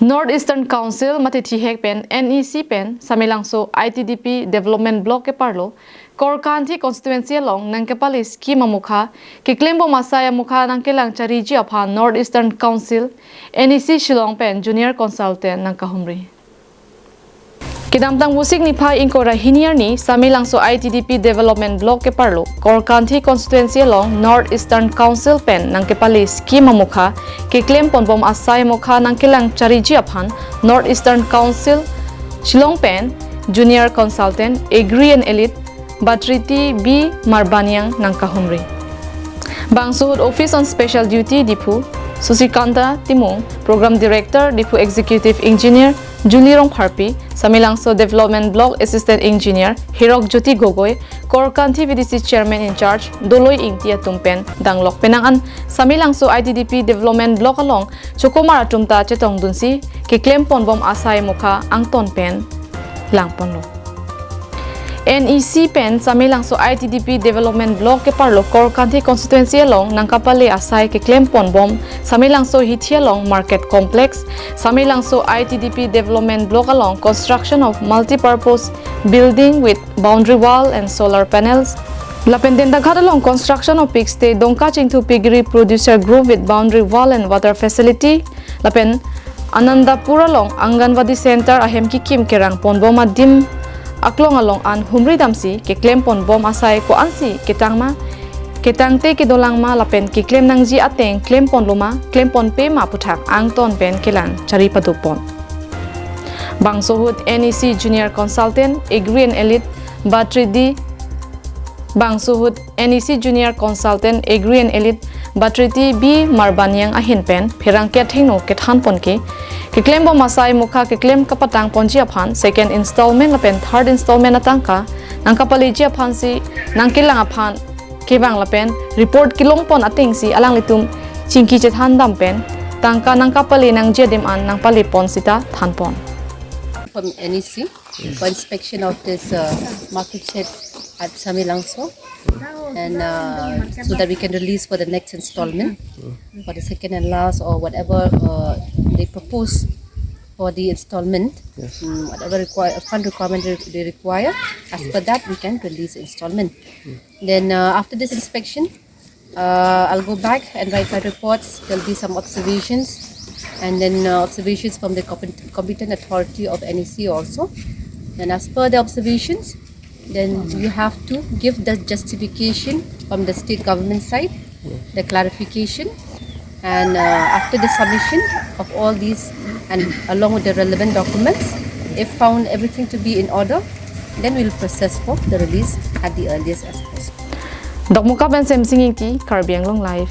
Northeastern Council matithi hek pen NEC pen samilangso ITDP Development Block ke parlo Korkanthi constituency along nang kepali scheme mukha ke klembo masaya mukha nang kelang chariji apha Northeastern Council NEC Shilong pen junior consultant nang kahumri Kidamtang musik ni phai inkora hinier ni samilangso ITDP Development Block ke parlo Korkanthi constituency along Northeastern Council pen nang kepali scheme mukha ke claim ponbom asai mukha nang kelang chariji aphan Northeastern Council Shilong pen junior consultant agree and elite Batriti B Marbanyang nang kahumri Bangsuhud Office on Special Duty Dipu Susikanta Timung Program Director Dipu Executive Engineer Julirong Parpi Samilangso Development Block Assistant Engineer Hirok Jyoti Gogoi Korkanthi VDC Chairman in Charge Doloy Ingtia Tumpen Danglok Penangan Samilangso ITDP Development Block along Chukomara Tumta Chetong Dunsi Kiklem Ponbom Asay Mukha Angton Pen Langponlo NEC pen samilangso ITDP Development Block ke parlo Korkanthi constituency along nang kapali asay ke claim ponbom samilangso hithialong market complex samilangso ITDP Development Block along construction of multi-purpose building with boundary wall and solar panels Lapendenda along construction of pig stay dongka chingthu piggery producer group with boundary wall and water facility lapen Anandapura long Anganwadi center ahem ki kim kerang ponbom adim aklong along an humri damsi ke claim pon bom asai ko ansi ketangma ketangte ke dolangma lapen ke claim nangji ateng claim pon luma claim pon pe ma puthak angton pen kelan chari padupon bangsohut NEC junior consultant agree and elite batridi bangsohut NEC junior consultant agree and elite batriti B Marbanyang ahin pen phirang ke thingno ke than pon ke claim bo masai mukha ke claim kapatang ponji aphan second installment lapen third installment atangka nang kapali ji aphan si nang kilang aphan kebang lapen report kilong pon ating si alang litum chingki che than dam pen tangka nang kapali nang jedim an nang pali pon sita than pon from NEC for inspection of this market shed at Samilangso and so that we can release for the next installment for the second and last or whatever they propose for the installment whatever fund requirement they require as per that we can release installment then after this inspection I'll go back and write my reports. There'll be some observations and then observations from the competent authority of NEC also and as per the observations then you have to give the justification from the state government side, the clarification and after the submission of all these and along with the relevant documents, if found everything to be in order, then we'll process for the release at the earliest as possible. Dokmuka ben sem singing ti Karbiang long life.